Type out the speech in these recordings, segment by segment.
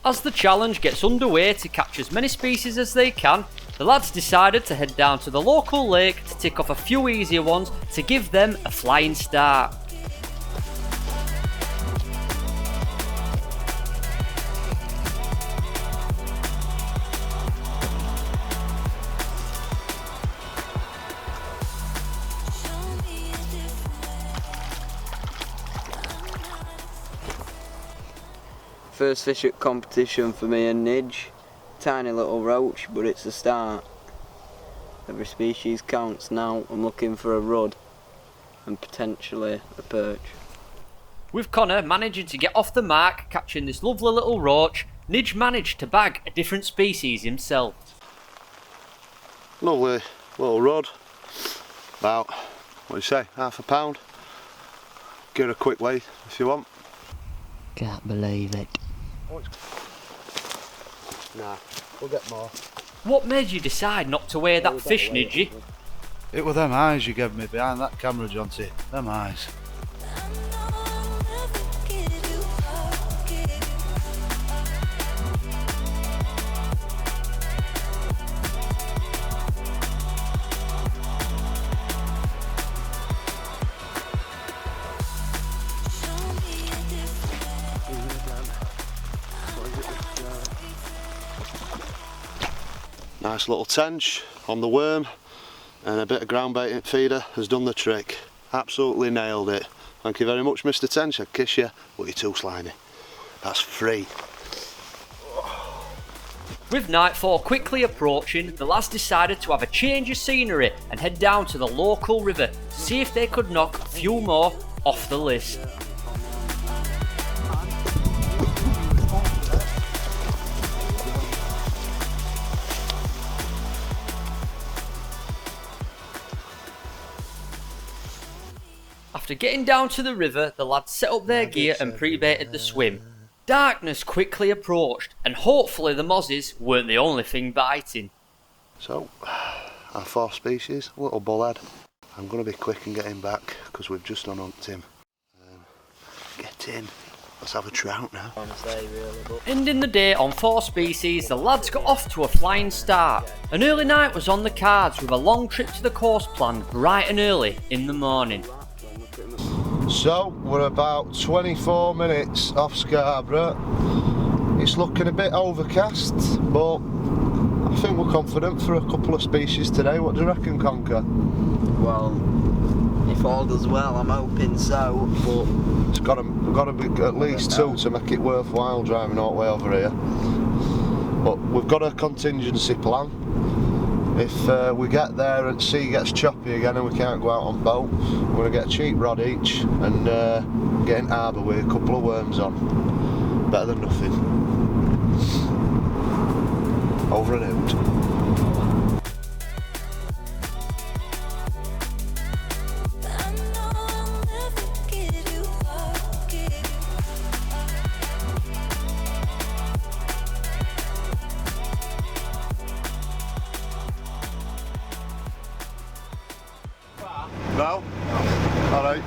As the challenge gets underway to catch as many species as they can, the lads decided to head down to the local lake to tick off a few easier ones to give them a flying start. First fish at competition for me and Nidge. Tiny little roach, but it's a start. Every species counts now. I'm looking for a rudd and potentially a perch. With Connor managing to get off the mark catching this lovely little roach, Nidge managed to bag a different species himself. Lovely little rudd, about, what do you say, half a pound. Give it a quick weigh if you want. Can't believe it. Nah, we'll get more. What made you decide not to weigh that fish, Nidgy? It were them eyes you gave me behind that camera, Jonty. Them eyes. Nice little tench on the worm, and a bit of ground bait feeder has done the trick. Absolutely nailed it. Thank you very much, Mr. Tench. I'd kiss you, but you're too slimy. That's free. With nightfall quickly approaching, the lads decided to have a change of scenery and head down to the local river to see if they could knock a few more off the list. After getting down to the river, the lads set up their gear and pre-baited the swim. Darkness quickly approached, and hopefully the mozzies weren't the only thing biting. So, our fourth species, little bullhead. I'm going to be quick and get him back because we've just unhooked him. Get in. Let's have a trout now. Ending the day on 4 species, the lads got off to a flying start. An early night was on the cards with a long trip to the coast planned bright and early in the morning. So, we're about 24 minutes off Scarborough. It's looking a bit overcast, but I think we're confident for a couple of species today. What do you reckon, Conker? Well, if all goes well, I'm hoping so, but It's got to be at least 2 to make it worthwhile driving all the way over here. But we've got a contingency plan. If we get there and sea gets choppy again and we can't go out on boat, we're going to get a cheap rod each and get in harbour with a couple of worms on. Better than nothing. Over and out. No? Alright.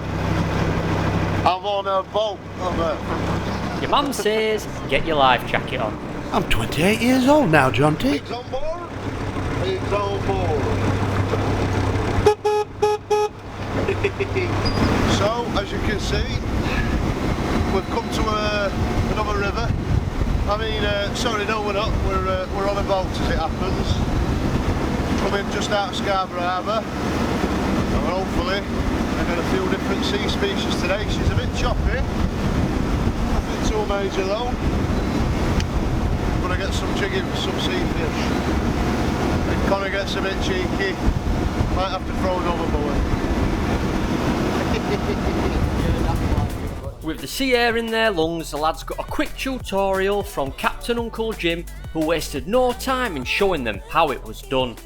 I'm on a boat. Your mum says, get your life jacket on. I'm 28 years old now, Jonty. Pigs on board? Pigs on board. So, as you can see, we've come to another river. I mean, sorry, no, we're not. We're on a boat as it happens. Coming just out of Scarborough Harbour. And hopefully, I got a few different sea species today. She's a bit choppy. Nothing too major though. Gonna get some jigging for some sea fish. If Connor gets a bit cheeky, might have to throw an overboard. With the sea air in their lungs, the lads got a quick tutorial from Captain Uncle Jim, who wasted no time in showing them how it was done.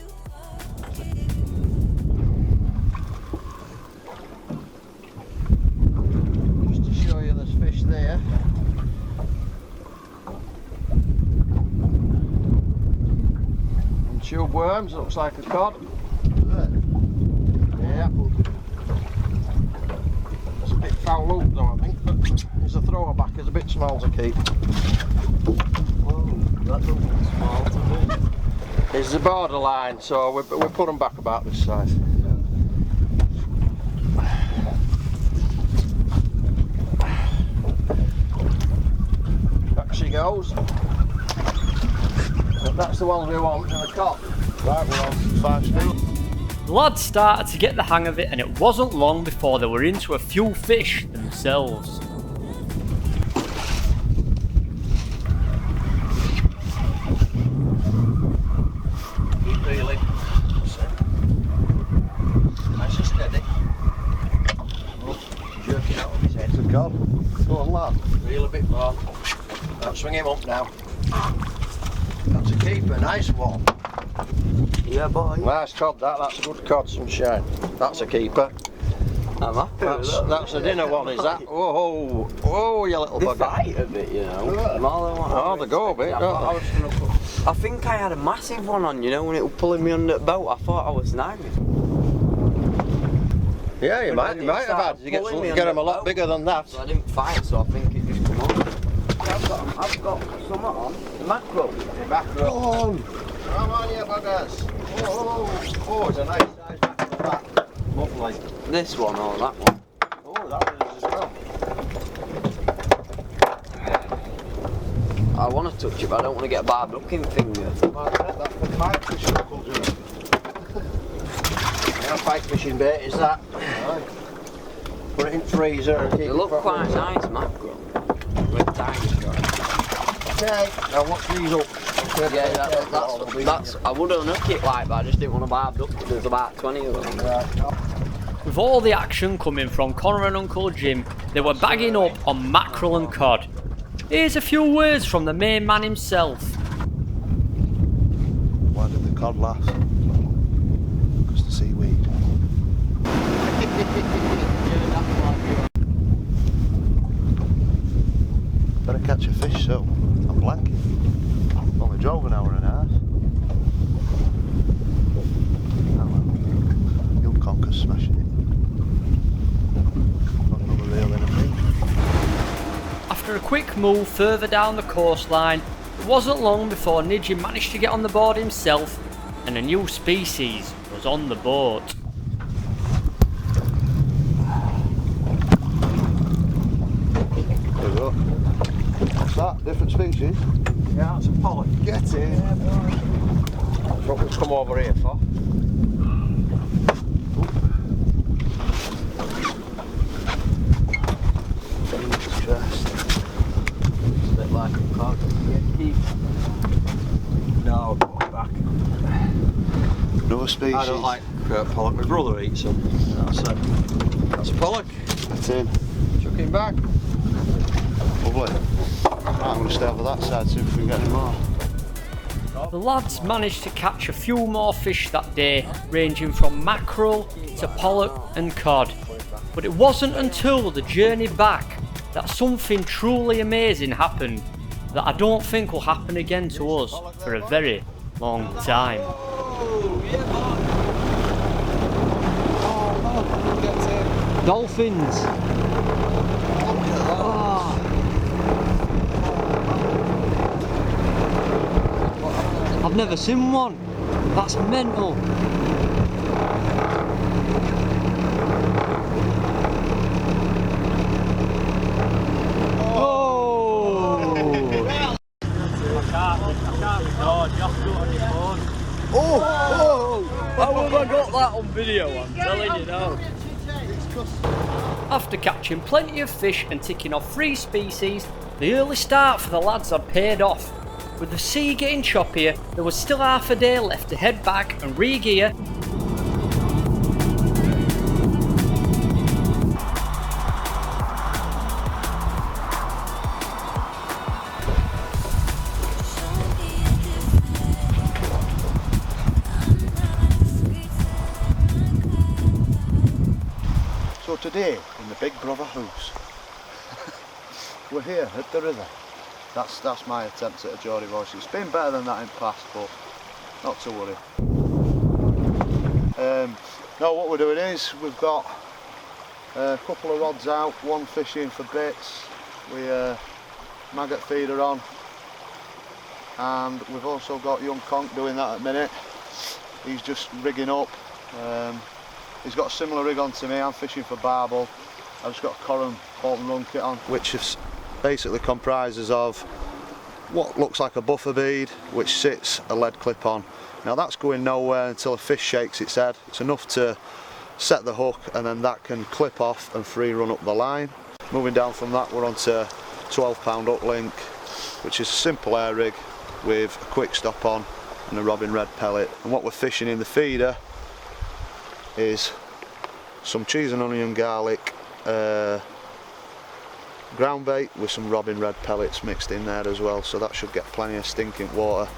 just to show you this fish there. And tube worms, looks like a cod. Yeah. It's a bit foul loop though, I think, but there's a thrower back, it's a bit small to keep. That don't look small to me. It's the borderline, so we put them back about this size. Back she goes. But that's the ones we want in the cop. Right, we're on 5 feet. The lads started to get the hang of it, and it wasn't long before they were into a few fish themselves. Keep reeling. Nice and steady. Oh, jerking out of his head. It's a cod. Go on, lad. Reel a bit more. Don't swing him up now. That's a keeper, nice one. Yeah, boy. Nice cod that's a good cod, sunshine. That's a keeper. I'm happy with that. That's a dinner one, is that? Whoa, whoa, you little They bugger. fight a bit, you know. More than what Oh, they go a bit, don't they? I think I had a massive one on, you know, when it was pulling me under the boat. I thought I was snagged. Yeah, you might have had. You get them a lot bigger than that. So I didn't fight, so I think it just come on. I've got something on. The mackerel. Mackerel. Come on, you buggers. Oh, it's a nice size mackerel that. Lovely. This one or that one. Oh, that one is as well. I want to touch it, but I don't want to get a barbed hooking finger. That's the pike fishing knuckles, isn't it? Yeah, pike fishing bait is that. Right. Put it in the freezer and keep They it look properly. quite nice, mackerel. With tiny shot. Okay, now watch these up. Yeah, that's. I would unhook it like, but I just didn't want to barbed hook it. There's about 20 of them. With all the action coming from Connor and Uncle Jim, they were bagging up on mackerel and cod. Here's a few words from the main man himself. Why did the cod last? Because the seaweed. Better catch a fish, so I'm blanking. Only drove an hour and a half. Oh well. You'll conquer smashing it. Got another reel in a thing. After a quick move further down the coastline, it wasn't long before Nidji managed to get on the board himself, and a new species was on the boat. There we go. What's that? Different species? Yeah, that's a pollock. Get in. That's what we've come over here for. Interesting. It's a bit like a cod. No, put it back. Another species. I don't like pollock. My brother eats them. That's a pollock. That's in. Chuck him back. Lovely. Right, I'm going to stay over that side, see if we can get any more. The lads managed to catch a few more fish that day, ranging from mackerel to pollock and cod. But it wasn't until the journey back that something truly amazing happened that I don't think will happen again to us for a very long time. Dolphins! I've never seen one. That's mental. How have I got that on video? I'm telling you now. After catching plenty of fish and ticking off 3 species, the early start for the lads had paid off. With the sea getting choppier, there was still half a day left to head back and re-gear. So today, in the Big Brother house, we're here at the river. That's my attempt at a Geordie voice. It's been better than that in past, but not to worry. No, what we're doing is we've got a couple of rods out, one fishing for bits. We maggot feeder on, and we've also got young Conk doing that at the minute. He's just rigging up. He's got a similar rig on to me. I'm fishing for barbel. I've just got a Coram bolt and run kit on, which is basically comprises of what looks like a buffer bead, which sits a lead clip on. Now that's going nowhere until a fish shakes its head. It's enough to set the hook, and then that can clip off and free run up the line. Moving down from that, we're onto 12-pound uplink, which is a simple air rig with a quick stop on and a robin red pellet. And what we're fishing in the feeder is some cheese and onion garlic ground bait with some robin red pellets mixed in there as well, so that should get plenty of stinking water.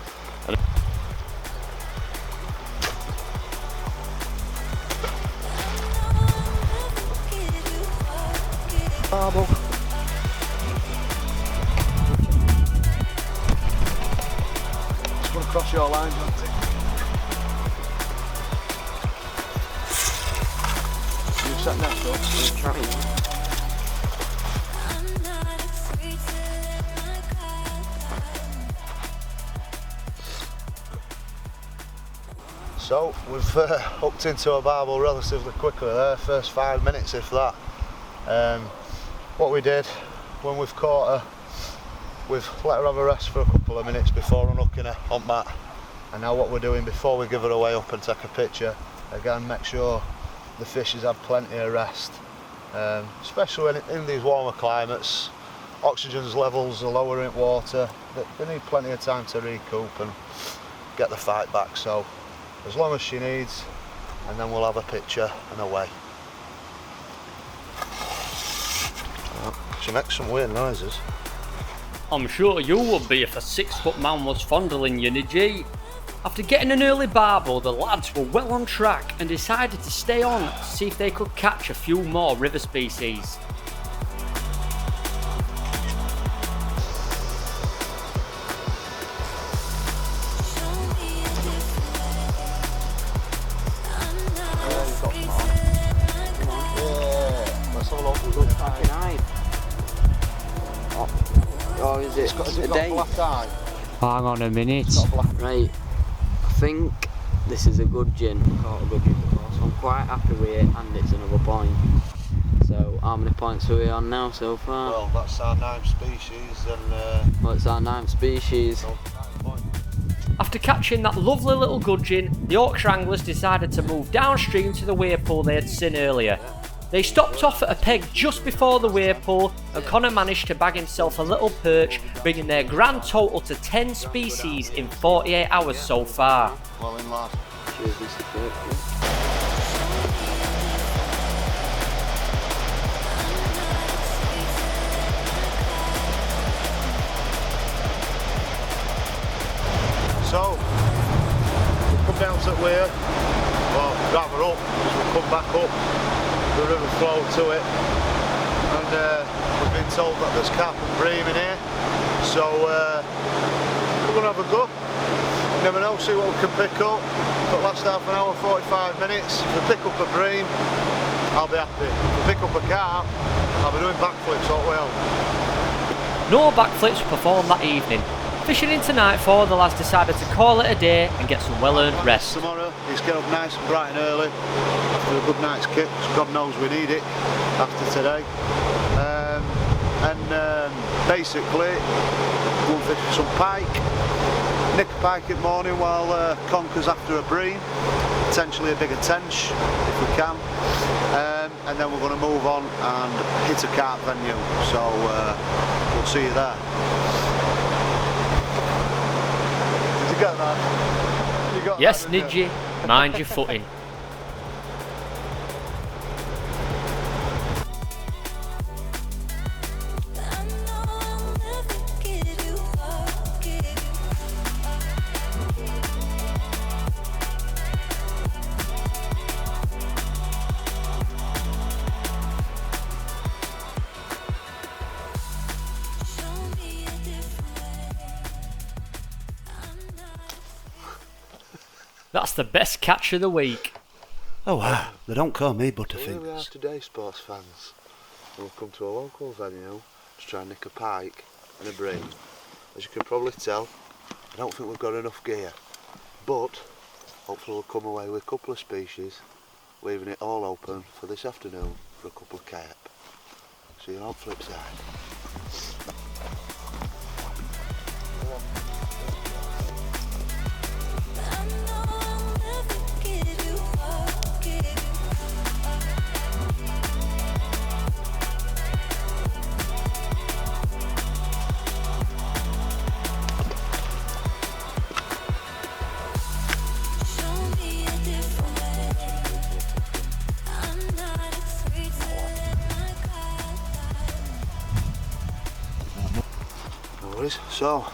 Barbel. Just want to cross your lines, Auntie. You sat next to us, you're trying. So we've hooked into a barbel relatively quickly there, first 5 minutes if that. What we did when we've caught her, we've let her have a rest for a couple of minutes before unhooking her on mat. And now what we're doing before we give her away up and take a picture, again make sure the fish has had plenty of rest. Especially in these warmer climates, oxygen levels are lower in water, they need plenty of time to recoup and get the fight back. So as long as she needs, and then we'll have a picture and away. She makes some weird noises. I'm sure you would be if a 6-foot man was fondling you, Nidji. After getting an early barbel, the lads were well on track and decided to stay on to see if they could catch a few more river species. Or is it a day? Hang on a minute. Right, I think this is a good gin. Caught a good gin before, so I'm quite happy with it, and it's another point. So how many points are we on now so far? Well, that's our 9th species, and well, it's our 9th species. After catching that lovely little gudgeon, the Yorkshire Anglers decided to move downstream to the weir pool they had seen earlier. They stopped off at a peg just before the weir pool, and Connor managed to bag himself a little perch, bringing their grand total to 10 species in 48 hours so far. well in, lad. Cheers, Mr. Carp. So, we've come down to the weir, well, rather up, because we've come back up, the river flow to it, and we've been told that there's carp and bream in here, so we're going to have a go. You never know, see what we can pick up. But last half an hour, 45 minutes, if we pick up a bream, I'll be happy. If we pick up a carp, I'll be doing backflips all well. No backflips performed that evening. Fishing into nightfall, the lads decided to call it a day and get some well-earned rest. Tomorrow, he's get up nice and bright and early after a good night's kip, because God knows we need it after today. Basically, we'll fish for some pike, nick a pike in the morning while Conker's after a bream, potentially a bigger tench if we can, and then we're going to move on and hit a carp venue, so we'll see you there. Did you get that? You got Yes, that, didn't you? Nidji, mind your footing. That's the best catch of the week. Oh wow, they don't call me Here we are Butterfingers. today, sports fans. We've come to a local venue to try and nick a pike and a bream. As you can probably tell, don't think we've got enough gear, but hopefully we'll come away with a couple of species, leaving it all open for this afternoon for a couple of carp. See you on the flip side. So,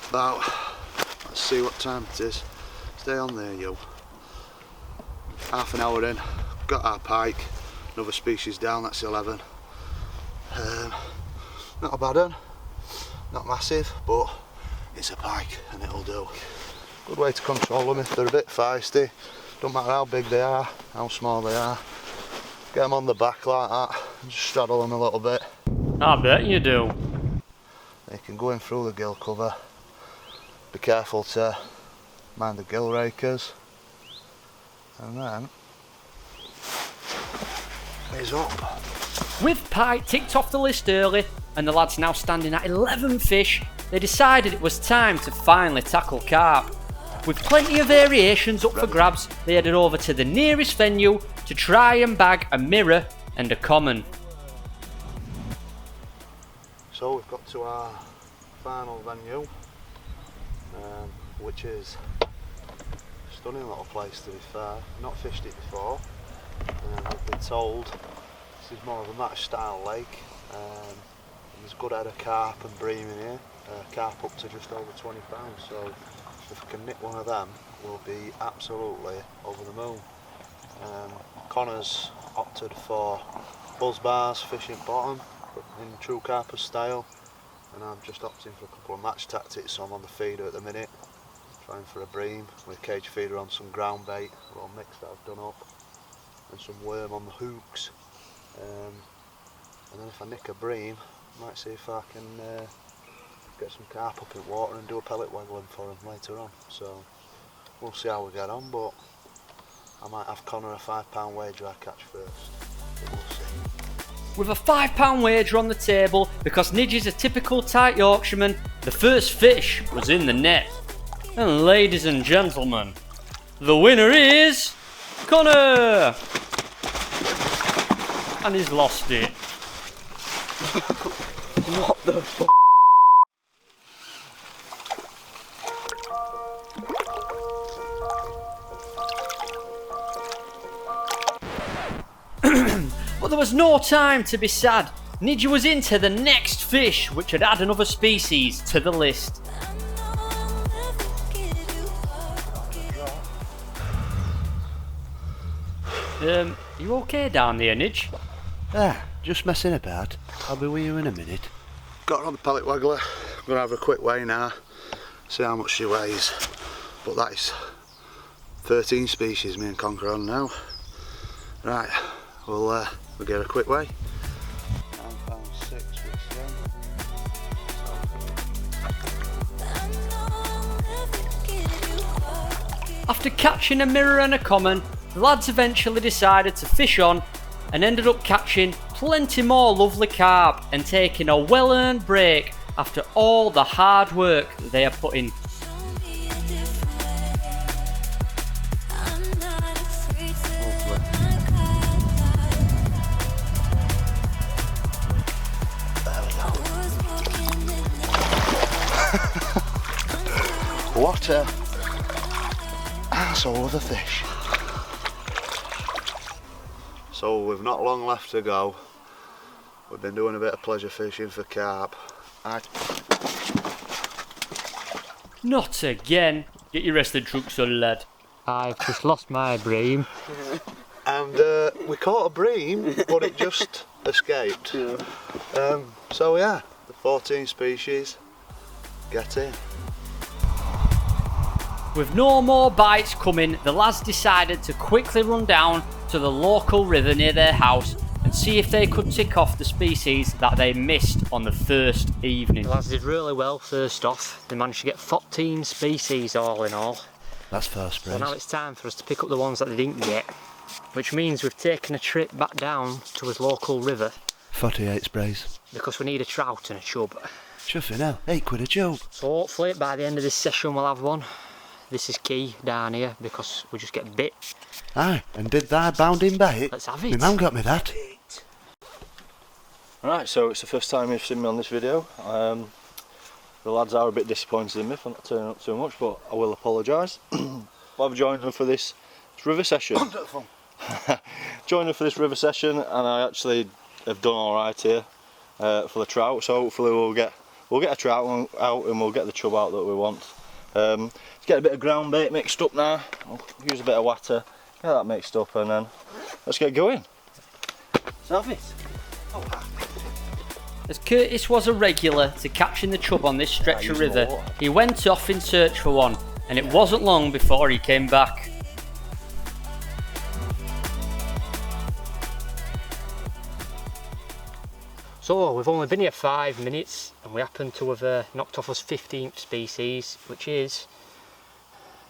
about, let's see what time it is. Stay on there, you. Half an hour in, got our pike, another species down, that's 11. Not a bad one, not massive, but it's a pike and it'll do. Good way to control them if they're a bit feisty. Don't matter how big they are, how small they are. Get them on the back like that and just straddle them a little bit. I bet you do. You can go in through the gill cover. Be careful to mind the gill rakers. And then he's up. With pike ticked off the list early and the lads now standing at 11 fish, they decided it was time to finally tackle carp. With plenty of variations up for grabs, they headed over to the nearest venue to try and bag a mirror and a common. So we've got to our final venue, which is a stunning little place to be fair. Not fished it before. I've been told this is more of a match style lake. There's a good head of carp and bream in here. Carp up to just over 20 pounds, so if we can nick one of them we'll be absolutely over the moon. Connor's opted for buzz bars, fishing bottom in true carper style, and I'm just opting for a couple of match tactics, so I'm on the feeder at the minute, trying for a bream with a cage feeder on some ground bait, a little mix that I've done up, and some worm on the hooks, and then if I nick a bream, I might see if I can get some carp up in water and do a pellet waggling for them later on. So we'll see how we get on, but I might have Connor a £5 wager I catch first, but we'll see. With a £5 wager on the table, because Nidge is a typical tight Yorkshireman, the first fish was in the net. And ladies and gentlemen, the winner is Connor! And he's lost it. What the fuck? But there was no time to be sad. Nidge was into the next fish, which had add another species to the list. You okay down there, Nidge? Just messing about. I'll be with you in a minute. Got her on the pellet waggler. I'm going to have a quick weigh now, see how much she weighs. But that is 13 species me and Conquer on now. Right, we'll get a quick weigh. £9.6 After catching a mirror and a common, the lads eventually decided to fish on and ended up catching plenty more lovely carp and taking a well-earned break after all the hard work that they have put in. What a asshole of a fish. So we've not long left to go. We've been doing a bit of pleasure fishing for carp. Not again. Get your rested trucks on, lad. I've just lost my bream. And we caught a bream, but it just escaped. So yeah, the 14 species, get in. With no more bites coming, the lads decided to quickly run down to the local river near their house and and see if they could tick off the species that they missed on the first evening. The lads did really well first off. They managed to get 14 species all in all. That's first praise. So now it's time for us to pick up the ones that they didn't get, which means we've taken a trip back down to his local river. 48 sprays. Because we need a trout and a chub. Chuffing hell, £8 a chub. So hopefully by the end of this session we'll have one. This is key down here because we just get bit. Aye, and did thy bounding bait? Let's have My it. mum got me that. Right, so it's the first time you've seen me on this video. The lads are a bit disappointed in me for not turning up too much, but I will apologise. But I've joined them for this river session. Wonderful. Joined them for this river session, and I actually have done all right here for the trout. So hopefully we'll get a trout out and we'll get the chub out that we want. Let's get a bit of ground bait mixed up now. I'll use a bit of water, get that mixed up, and then let's get going. Let's have it. As Curtis was a regular to catching the chub on this stretch of river, he went off in search for one, and it wasn't long before he came back. So we've only been here 5 minutes and we happen to have knocked off us 15th species, which is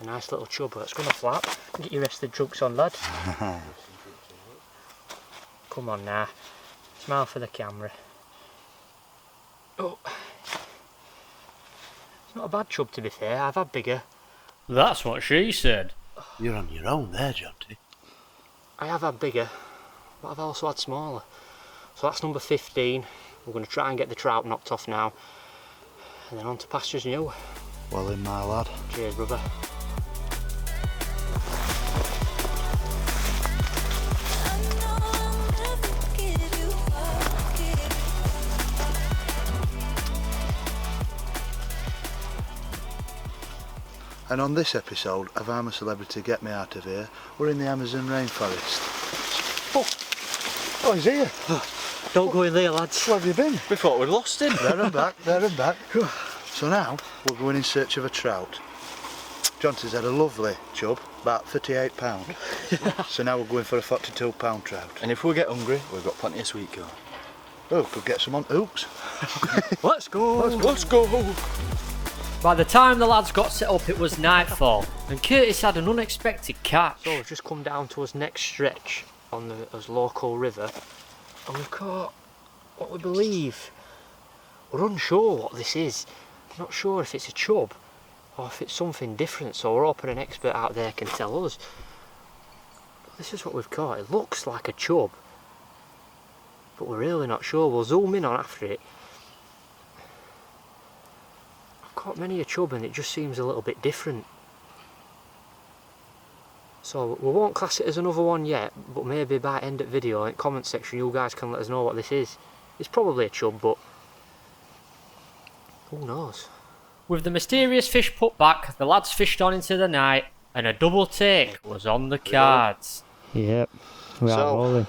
a nice little chub. Let's go on a flap. Get your rest of the drugs on, lad. Come on now. Smile for the camera. Oh. It's not a bad chub to be fair, I've had bigger. That's what she said. You're on your own there, Jonty. I have had bigger, but I've also had smaller. So that's number 15. We're going to try and get the trout knocked off now. And then on to pastures new. Well in, my lad. Cheers, brother. And on this episode of I'm a Celebrity Get Me Out of Here, we're in the Amazon rainforest. Oh, he's here. Don't go in there, lads. Where have you been? We thought we'd lost him. There and back, there and back. So now we're going in search of a trout. Jonty's had a lovely chub, about £38. So now we're going for a £42 trout. And if we get hungry, we've got plenty of sweet corn. Oh, could get some on hooks. Let's go. Let's go. By the time the lads got set up, it was nightfall, and Curtis had an unexpected catch. So we've just come down to his next stretch on his local river, and we've caught what we believe. We're unsure what this is. We're not sure if it's a chub or if it's something different, so we're hoping an expert out there can tell us. But this is what we've caught. It looks like a chub, but we're really not sure. We'll zoom in on after it. I've caught many a chub and it just seems a little bit different. So we won't class it as another one yet, but maybe by end of video in the comment section you guys can let us know what this is. It's probably a chub, but who knows? With the mysterious fish put back, the lads fished on into the night and a double take was on the cards. Yep, we are rolling.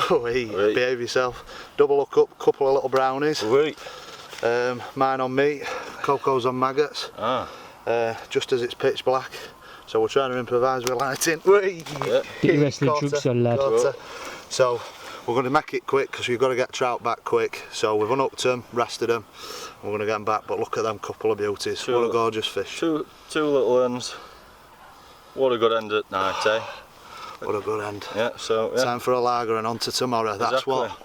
Oh, hey, behave yourself. Double hook up, couple of little brownies. Wait. Mine on meat, Coco's on maggots. Just as it's pitch black. So we're trying to improvise with lighting. Yeah. Get your rest of the drugs on, lad. So we're going to make it quick because we've got to get trout back quick. So we've unhooked them, rested them. We're going to get them back, but look at them couple of beauties. What a gorgeous fish. Two little ends. What a good end at night, eh? What a good end. Yeah, so yeah. Time for a lager and on to tomorrow. That's Exactly. what?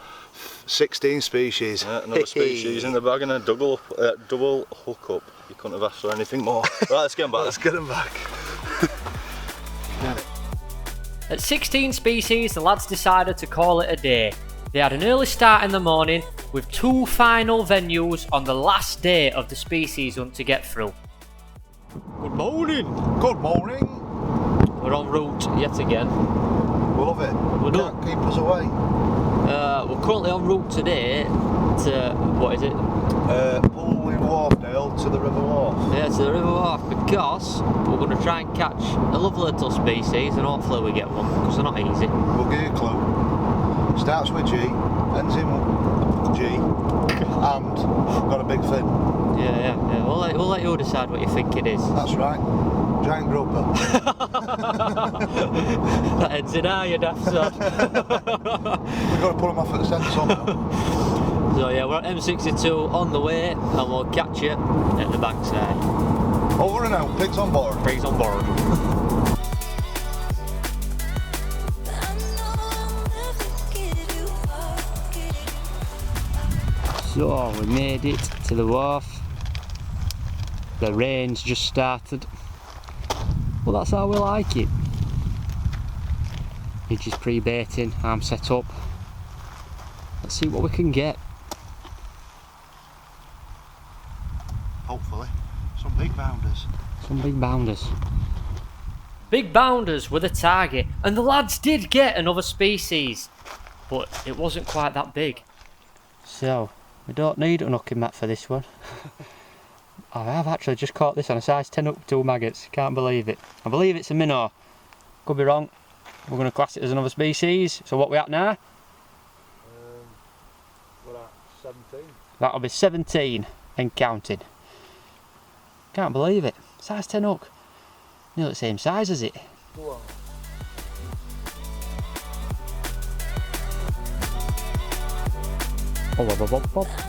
16 species. Yeah, another species in the bag and a double hook up. You couldn't have asked for anything more. Right, let's get them back. Let's get them back. At 16 species, the lads decided to call it a day. They had an early start in the morning with 2 final venues on the last day of the species hunt to get through. Good morning. Good morning. We're en route yet again. We love it. We're not. Can't keep us away. We're currently en route today to, what is it? Pulley Wharfdale to the River Wharf. Yeah, to the River Wharf, because we're going to try and catch a lovely little species and hopefully we get one, because they're not easy. We'll give you a clue. Starts with G, ends in G, and got a big fin. Yeah. We'll let you decide what you think it is. That's right. Giant grouper. That ends in our, you daft sod. We've got to pull them off at the centre somehow. So yeah, we're at M62 on the way, and we'll catch you at the bankside. Over and out, pigs on board. Pigs on board. So we made it to the wharf. The rain's just started. Well, that's how we like it. Midge is pre-baiting, I'm set up. Let's see what we can get. Hopefully, some big bounders. Some big bounders. Big bounders were the target, and the lads did get another species, but it wasn't quite that big. So, we don't need an hooking mat for this one. I have actually just caught this on a size 10 up 2 maggots, can't believe it. I believe it's a minnow, could be wrong. We're going to class it as another species, so what we at now? We're at 17. That'll be 17 and counting. Can't believe it, size 10 hook. Nearly the same size as it. Go on.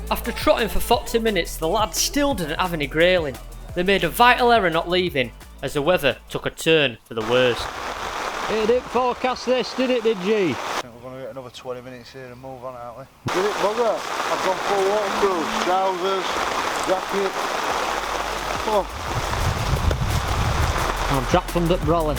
After trotting for 40 minutes, the lads still didn't have any grayling. They made a vital error not leaving, as the weather took a turn for the worst. It didn't forecast this, did it, you? I think we're going to get another 20 minutes here and move on, aren't we? Did it, bugger? I've gone full waterproof, trousers, jacket. Oh. I've dropped from the brolly.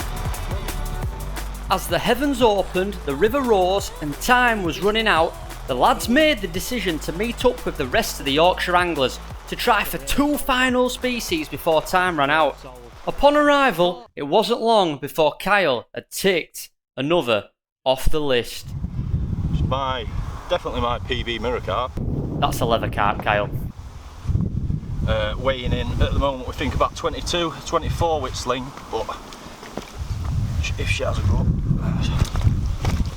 As the heavens opened, the river rose and time was running out, the lads made the decision to meet up with the rest of the Yorkshire Anglers to try for 2 final species before time ran out. Upon arrival, it wasn't long before Kyle had ticked another off the list. It's definitely my PB mirror carp. That's a leather carp, Kyle. Weighing in at the moment, we think about 22, 24 with sling, but if she has a go,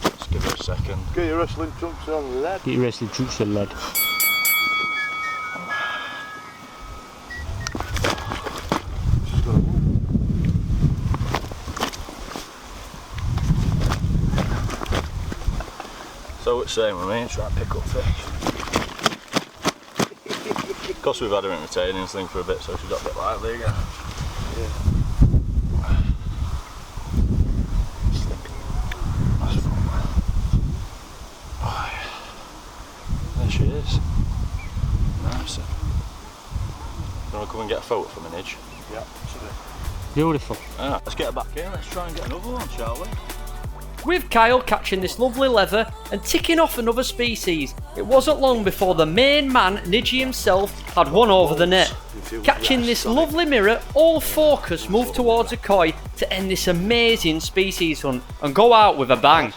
let's give her a second. Get your wrestling trunks on, lad. Get your wrestling trunks on, lad. So it's saying with me, try and pick up fish. Of course we've had her in retaining sling for a bit, so she's got a bit lively again. Yeah. That's fun. Oh, yeah. There she is. Nice. You want to come and get a photo from an edge? Yeah, absolutely. Beautiful. Ah, let's get her back in, let's try and get another one, shall we? With Kyle catching this lovely leather and ticking off another species, it wasn't long before the main man, Nidgy himself, had one over the net. Catching this lovely mirror, all focus moved towards a koi to end this amazing species hunt and go out with a bang.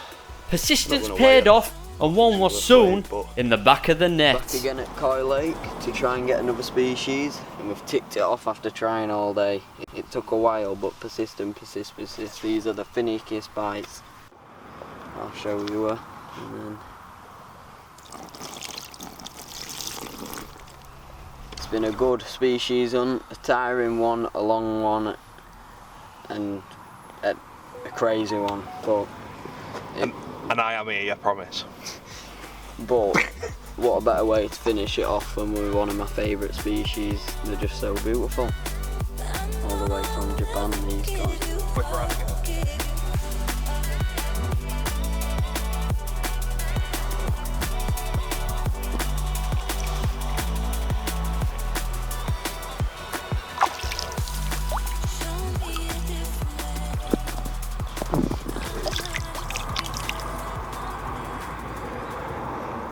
Persistence paid off and one was soon in the back of the net. Back again at Koi Lake to try and get another species, and we've ticked it off after trying all day. It took a while, but persist. These are the finickiest bites. I'll show you her, and then it's been a good species hunt, a tiring one, a long one, and a crazy one, but and I am here, I promise. But what a better way to finish it off than with one of my favourite species. They're just so beautiful, all the way from Japan, these guys. Quick round again.